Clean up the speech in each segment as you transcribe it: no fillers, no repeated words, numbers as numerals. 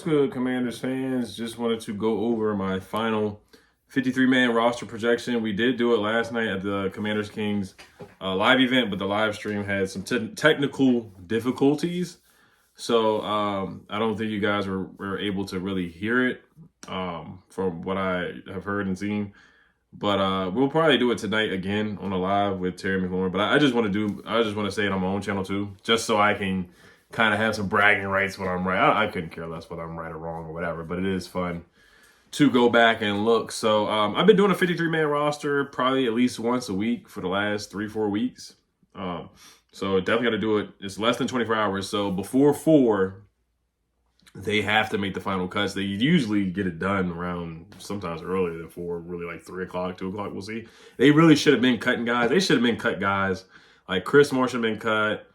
good, Commanders fans? Just wanted to go over my final 53-man roster projection. We did do it last night at the Commanders Kings live event, but the live stream had some technical difficulties. So I don't think you guys were able to really hear it from what I have heard and seen. But we'll probably do it tonight again on a live with Terry McLaurin. But I just want to say it on my own channel too, just so I can kind of have some bragging rights when I'm right. I couldn't care less whether I'm right or wrong or whatever, but it is fun to go back and look. So I've been doing a 53-man roster probably at least once a week for the last 3-4 weeks. So definitely got to do it. It's less than 24 hours. So before 4, they have to make the final cuts. They usually get it done around sometimes earlier than 4, really like 3 o'clock, 2 o'clock. We'll see. They really should have been cutting guys. They should have been cut guys. Like Chris Moore should have been cut.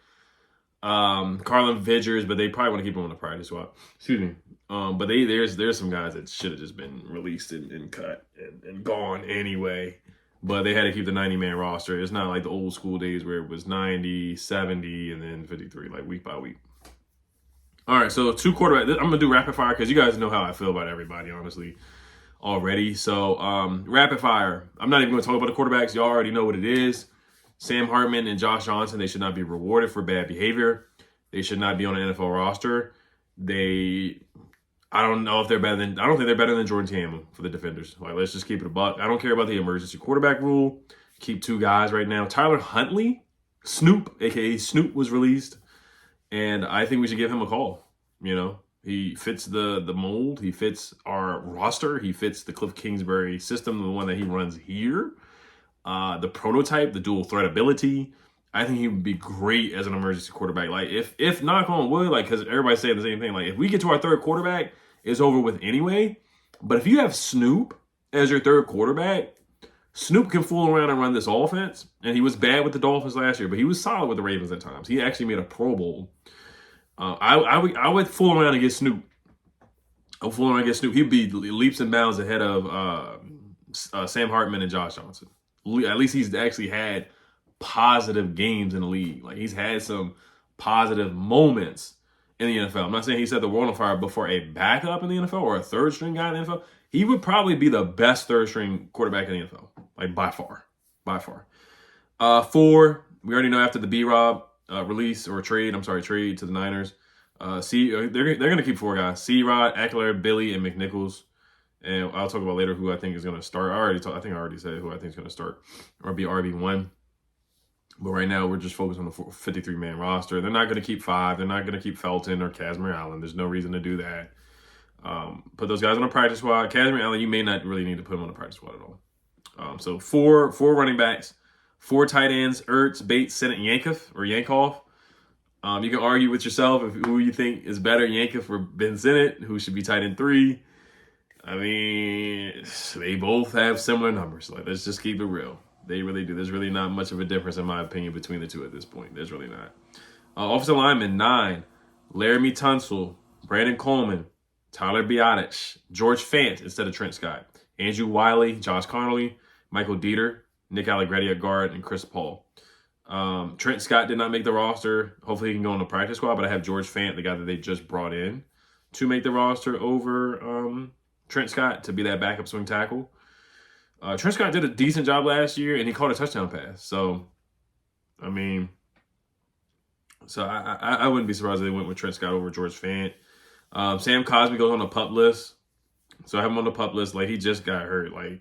Carlin Vidgers, but they probably want to keep him on the practice squad. Excuse me. But there's some guys that should have just been released and cut and gone anyway. But they had to keep the 90-man roster. It's not like the old school days where it was 90, 70, and then 53, like week by week. All right, so 2 quarterbacks. I'm going to do rapid fire because you guys know how I feel about everybody, honestly, already. So rapid fire. I'm not even going to talk about the quarterbacks. Y'all already know what it is. Sam Hartman and Josh Johnson, they should not be rewarded for bad behavior. They should not be on an NFL roster. I don't think they're better than Jordan Ta'amu for the defenders. Like, let's just keep it a buck. I don't care about the emergency quarterback rule. Keep 2 guys right now. Tyler Huntley, Snoop, a.k.a. Snoop, was released. And I think we should give him a call. You know, he fits the mold. He fits our roster. He fits the Cliff Kingsbury system, the one that he runs here. The prototype, the dual threat ability. I think he would be great as an emergency quarterback. Like, if knock on wood, like, because everybody's saying the same thing. Like, if we get to our 3rd quarterback, it's over with anyway. But if you have Snoop as your 3rd quarterback, Snoop can fool around and run this offense. And he was bad with the Dolphins last year, but he was solid with the Ravens at times. He actually made a Pro Bowl. I would fool around and get Snoop. He'd be leaps and bounds ahead of Sam Hartman and Josh Johnson. At least he's actually had positive games in the league. Like, he's had some positive moments in the NFL. I'm not saying he set the world on fire, but for a backup in the NFL or a 3rd string guy in the NFL, he would probably be the best 3rd string quarterback in the NFL. Like, by far. 4, we already know after the B-Rob trade to the Niners. They're going to keep 4 guys. C-Rod, Eckler, Billy, and McNichols. And I'll talk about later who I think is going to start. I think I already said who I think is going to start or be RB1. But right now, we're just focused on the 53-man roster. They're not going to keep 5. They're not going to keep Felton or Casimir Allen. There's no reason to do that. Put those guys on a practice squad. Casimir Allen, you may not really need to put him on a practice squad at all. So 4 running backs, 4 tight ends, ERTZ, Bates, Sinnot, Yankoff. You can argue with yourself who you think is better, Yankoff or Ben Sinnot, who should be tight end 3. I mean, they both have similar numbers. Like, let's just keep it real. They really do. There's really not much of a difference, in my opinion, between the 2 at this point. There's really not. Offensive lineman, 9. Laramie Tunsil, Brandon Coleman, Tyler Biadasz, George Fant instead of Trent Scott, Andrew Wylie, Josh Conerly, Michael Deiter, Nick Allegretti at guard, and Chris Paul. Trent Scott did not make the roster. Hopefully he can go on the practice squad, but I have George Fant, the guy that they just brought in, to make the roster over Trent Scott to be that backup swing tackle. Trent Scott did a decent job last year, and he caught a touchdown pass. So, I mean, I wouldn't be surprised if they went with Trent Scott over George Fant. Sam Cosmi goes on the PUP list. So I have him on the PUP list. Like, he just got hurt. Like,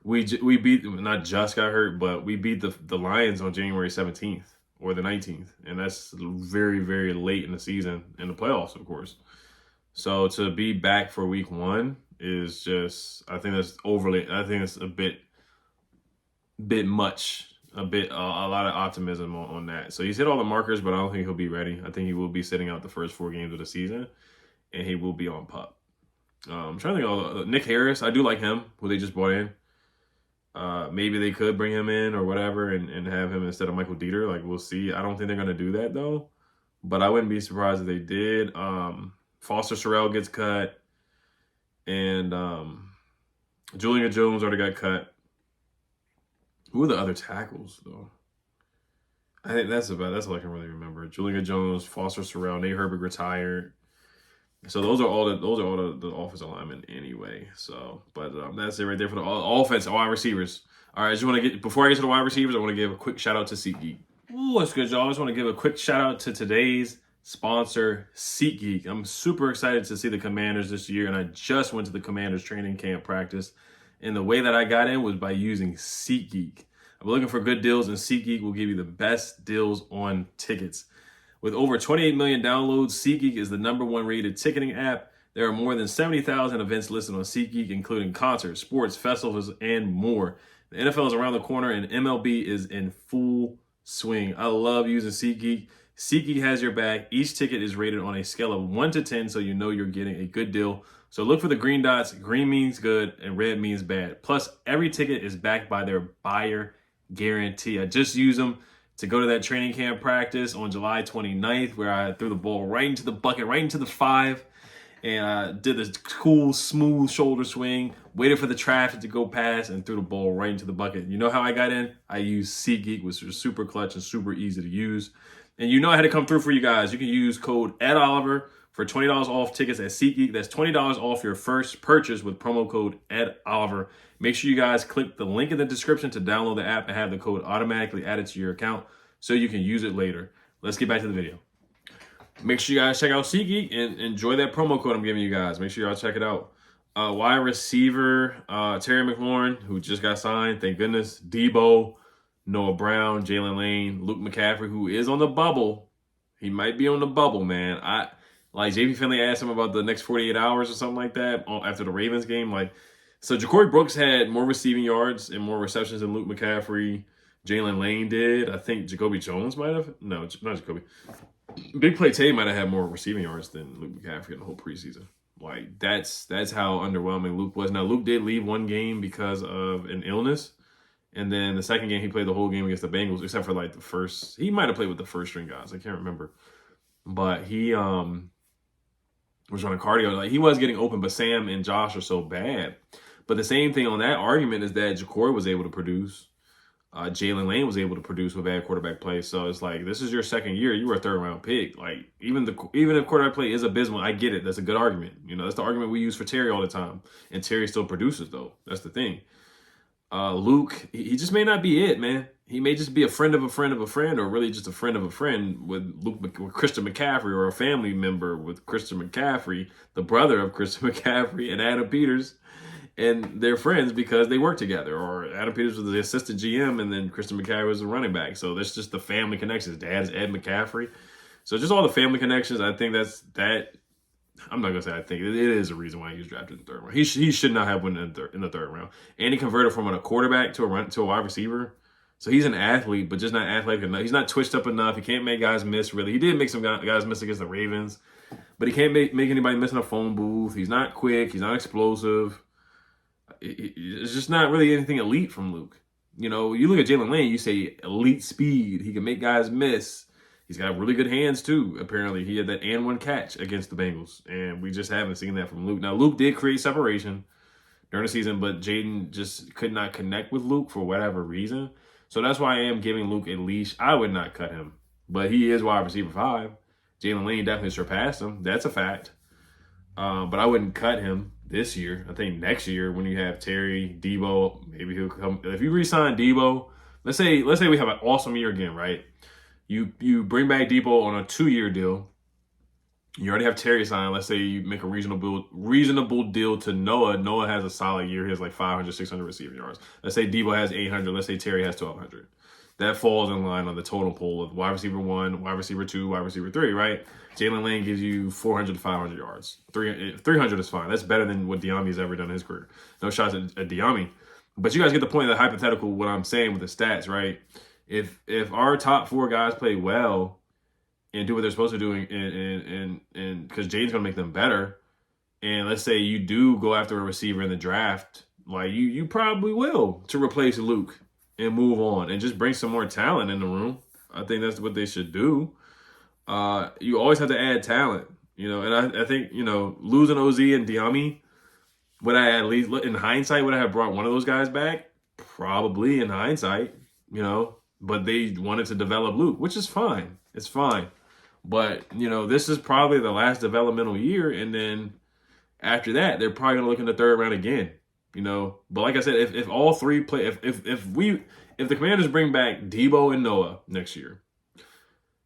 we beat, not just got hurt, but we beat the Lions on January 17th or the 19th. And that's very, very late in the season, in the playoffs, of course. So to be back for week 1 is just, I think it's a bit much, a lot of optimism on that. So he's hit all the markers, but I don't think he'll be ready. I think he will be sitting out the first 4 games of the season, and he will be on PUP. I'm trying to think of Nick Harris. I do like him, who they just brought in. Maybe they could bring him in or whatever and have him instead of Michael Deiter. Like, we'll see. I don't think they're going to do that, though. But I wouldn't be surprised if they did. Foster Sorrell gets cut. And Julian Jones already got cut. Who are the other tackles, though? I think that's all I can really remember. Julian Jones, Foster Sorrell, Nate Herbert retired. So those are all the offensive linemen anyway. So, but that's it right there for the offense, wide receivers. All right, I just want to get, before I get to the wide receivers, I want to give a quick shout out to SeatGeek. Ooh, what's good, y'all? I just want to give a quick shout out to today's sponsor, SeatGeek. I'm super excited to see the Commanders this year, and I just went to the Commanders training camp practice. And the way that I got in was by using SeatGeek. I'm looking for good deals, and SeatGeek will give you the best deals on tickets. With over 28 million downloads, SeatGeek is the #1 rated ticketing app. There are more than 70,000 events listed on SeatGeek, including concerts, sports, festivals, and more. The NFL is around the corner, and MLB is in full swing. I love using SeatGeek. SeatGeek has your back. Each ticket is rated on a scale of 1 to 10, so you know you're getting a good deal. So look for the green dots. Green means good, and red means bad. Plus, every ticket is backed by their buyer guarantee. I just use them to go to that training camp practice on July 29th, where I threw the ball right into the bucket, right into the 5, and I did this cool, smooth shoulder swing, waited for the traffic to go past, and threw the ball right into the bucket. You know how I got in? I used SeatGeek, which was super clutch and super easy to use. And you know I had to come through for you guys. You can use code EDOliver for $20 off tickets at SeatGeek. That's $20 off your first purchase with promo code EDOliver. Make sure you guys click the link in the description to download the app and have the code automatically added to your account so you can use it later. Let's get back to the video. Make sure you guys check out SeatGeek and enjoy that promo code I'm giving you guys. Make sure y'all check it out. Wide receiver, Terry McLaurin, who just got signed, thank goodness. Deebo, Noah Brown, Jalen Lane, Luke McCaffrey, who is on the bubble. He might be on the bubble, man. Like JP Finley asked him about the next 48 hours or something like that after the Ravens game. So Ja'Cory Brooks had more receiving yards and more receptions than Luke McCaffrey. Jalen Lane did. I think Jacoby Jones might have. No, not Jacoby. Big Play Tay might have had more receiving yards than Luke McCaffrey in the whole preseason. That's how underwhelming Luke was. Now, Luke did leave one game because of an illness. And then the second game, he played the whole game against the Bengals, except for the first. He might have played with the first string guys. I can't remember. But he was running cardio. He was getting open, but Sam and Josh are so bad. But the same thing on that argument is that Ja'Cory was able to produce. Jalen Lane was able to produce with bad quarterback play. So it's this is your second year. You were a third-round pick. Even if quarterback play is abysmal, I get it. That's a good argument. That's the argument we use for Terry all the time. And Terry still produces, though. That's the thing. Luke, he just may not be it, man. He may just be a friend of a friend of a friend, or really just a friend of a friend with Christian McCaffrey, or a family member with Christian McCaffrey, the brother of Christian McCaffrey and Adam Peters. And they're friends because they work together. Or Adam Peters was the assistant GM, and then Christian McCaffrey was the running back. So that's just the family connections. Dad is Ed McCaffrey. So just all the family connections. I think that. I'm not going to say I think. It is a reason why he was drafted in the third round. He should not have went in the third round. And he converted from a quarterback to a wide receiver. So he's an athlete, but just not athletic enough. He's not twitched up enough. He can't make guys miss, really. He did make some guys miss against the Ravens. But he can't make anybody miss in a phone booth. He's not quick. He's not explosive. It's just not really anything elite from Luke. You look at Jalen Lane, you say elite speed. He can make guys miss. He's got really good hands, too, apparently. He had that and one catch against the Bengals, and we just haven't seen that from Luke. Now, Luke did create separation during the season, but Jaden just could not connect with Luke for whatever reason. So that's why I am giving Luke a leash. I would not cut him, but he is wide receiver 5. Jalen Lane definitely surpassed him. That's a fact. But I wouldn't cut him this year. I think next year when you have Terry, Deebo, maybe he'll come. If you re-sign Deebo, let's say we have an awesome year again, right? You bring back Deebo on a 2-year deal. You already have Terry signed. Let's say you make a reasonable deal to Noah. Noah has a solid year. He has 500, 600 receiving yards. Let's say Deebo has 800. Let's say Terry has 1,200. That falls in line on the total pool of wide receiver 1, wide receiver 2, wide receiver 3, right? Jalen Lane gives you 400 to 500 yards. 300 is fine. That's better than what Diami's ever done in his career. No shots at Diami. But you guys get the point of the hypothetical, what I'm saying with the stats, right? If our top 4 guys play well and do what they're supposed to do, and because Jaden's going to make them better, and let's say you do go after a receiver in the draft, you probably will, to replace Luke and move on and just bring some more talent in the room. I think that's what they should do. You always have to add talent, and I think, losing OZ and Diami, would I at least, in hindsight, would I have brought one of those guys back? Probably in hindsight, but they wanted to develop Luke, which is fine. It's fine. But, this is probably the last developmental year. And then after that, they're probably going to look in the third round again. But like I said, if all three play, if the Commanders bring back Deebo and Noah next year,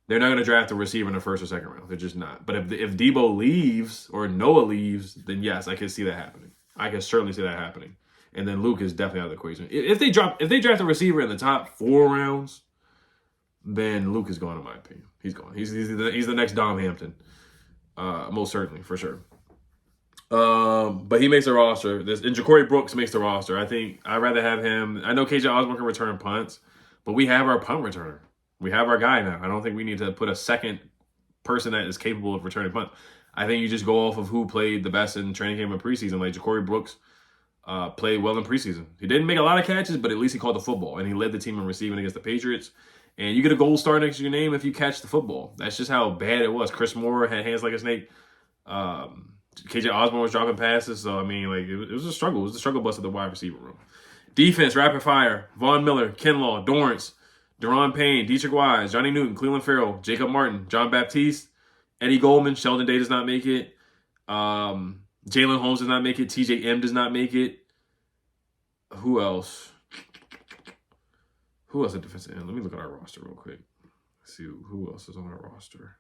they're not going to draft a receiver in the first or second round. They're just not. But if Deebo leaves or Noah leaves, then yes, I can see that happening. I can certainly see that happening. And then Luke is definitely out of the equation. If they draft a receiver in the top 4 rounds, then Luke is gone, in my opinion. He's gone. He's the next Dom Hampton, most certainly, for sure. But he makes the roster. And Ja'Cory Brooks makes the roster. I think I'd rather have him. I know KJ Osborne can return punts, but we have our punt returner. We have our guy now. I don't think we need to put a second person that is capable of returning punt. I think you just go off of who played the best in training camp and preseason. Like Ja'Cory Brooks played well in preseason. He didn't make a lot of catches, but at least he caught the football, and he led the team in receiving against the Patriots. And you get a gold star next to your name if you catch the football. That's just how bad it was. Chris Moore had hands like a snake. KJ Osborne was dropping passes. So, it was a struggle. It was a struggle bus at the wide receiver room. Defense, rapid fire. Von Miller, Kinlaw, Dorance, Daron Payne, Dietrich Wise, Johnny Newton, Clelin Ferrell, Jacob Martin, John Baptiste, Eddie Goldman, Sheldon Day does not make it. Jalen Holmes does not make it. TJM does not make it. Who else? Who else at defensive end? Let me look at our roster real quick. See who else is on our roster.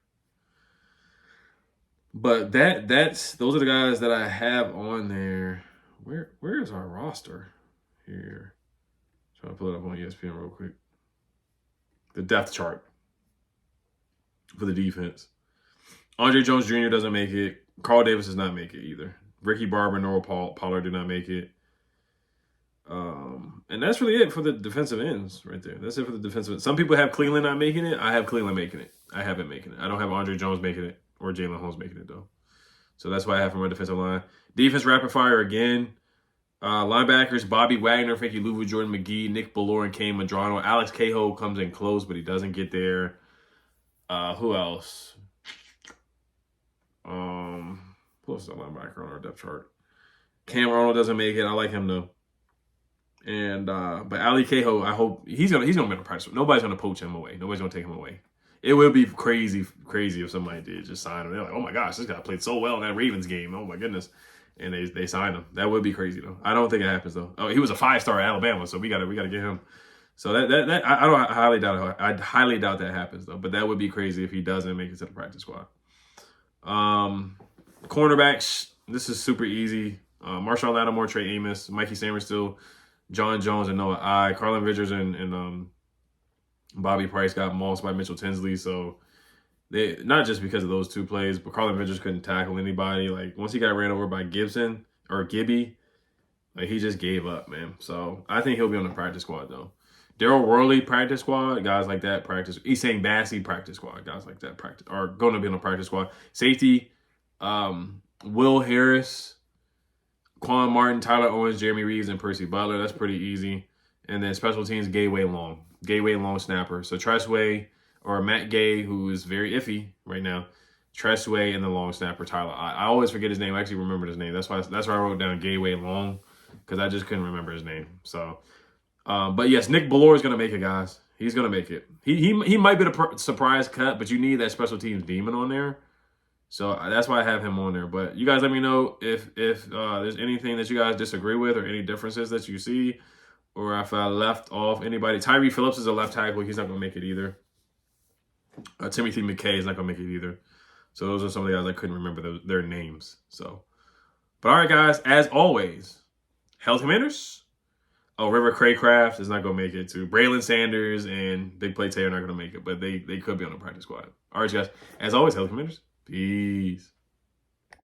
But those are the guys that I have on there. Where is our roster? Here. Trying to pull it up on ESPN real quick. The depth chart for the defense. Andre Jones Jr. doesn't make it. Carl Davis does not make it either. Ricky Barber, Noah Pollard do not make it. And that's really it for the defensive ends right there. That's it for the defensive ends. Some people have Clelin not making it. I have Clelin making it. I haven't making it. I don't have Andre Jones making it or Jalen Holmes making it, though. So that's why I have from our defensive line. Defense rapid fire again. Linebackers, Bobby Wagner, Frankie Luvu, Jordan McGee, Nick Bellore, and Kain Madrano. Alex Cahoe comes in close, but he doesn't get there. Who else? Who else is a linebacker on our depth chart? Cam Arnold doesn't make it. I like him, though. And but Ali Cahoe, I hope he's gonna be on practice. Nobody's gonna poach him away. Nobody's gonna take him away. It would be crazy if somebody did just sign him. They're like, oh my gosh, this guy played so well in that Ravens game. Oh my goodness. And they signed him. That would be crazy though. I don't think it happens though. Oh, he was a 5-star at Alabama, so we gotta get him. So I highly doubt that happens though. But that would be crazy if he doesn't make it to the practice squad. Cornerbacks, this is super easy. Marshawn Lattimore, Trey Amos, Mikey Samerstill, John Jones, and Noah I. Carlin Richards and Bobby Price got mossed by Mitchell Tinsley. So they, not just because of those two plays, but Carlin Richards couldn't tackle anybody. Like once he got ran over by Gibson or Gibby, like he just gave up, man. So I think he'll be on the practice squad though. Daryl Worley practice squad, guys like that practice. Essang Bassey practice squad, guys like that practice are going to be on the practice squad. Safety, Will Harris, Quan Martin, Tyler Owens, Jeremy Reaves, and Percy Butler. That's pretty easy. And then special teams, Gateway Long snapper. So Tressway or Matt Gay, who is very iffy right now. Tressway and the long snapper, Tyler. I always forget his name. I actually remembered his name. That's why I wrote down Gateway Long, because I just couldn't remember his name. So, but yes, Nick Bellore is going to make it, guys. He's going to make it. He might be the surprise cut, but you need that special teams demon on there. So that's why I have him on there. But you guys let me know if there's anything that you guys disagree with or any differences that you see, or if I left off anybody. Tyree Phillips is a left tackle. He's not going to make it either. Timothy McKay is not going to make it either. So those are some of the guys I couldn't remember their names. So, but all right, guys, as always, Hell Commanders. Oh, River Craycraft is not going to make it too. Braylon Sanders and Big Play Tay are not going to make it, but they could be on the practice squad. All right, guys, as always, Hell Commanders. Peace.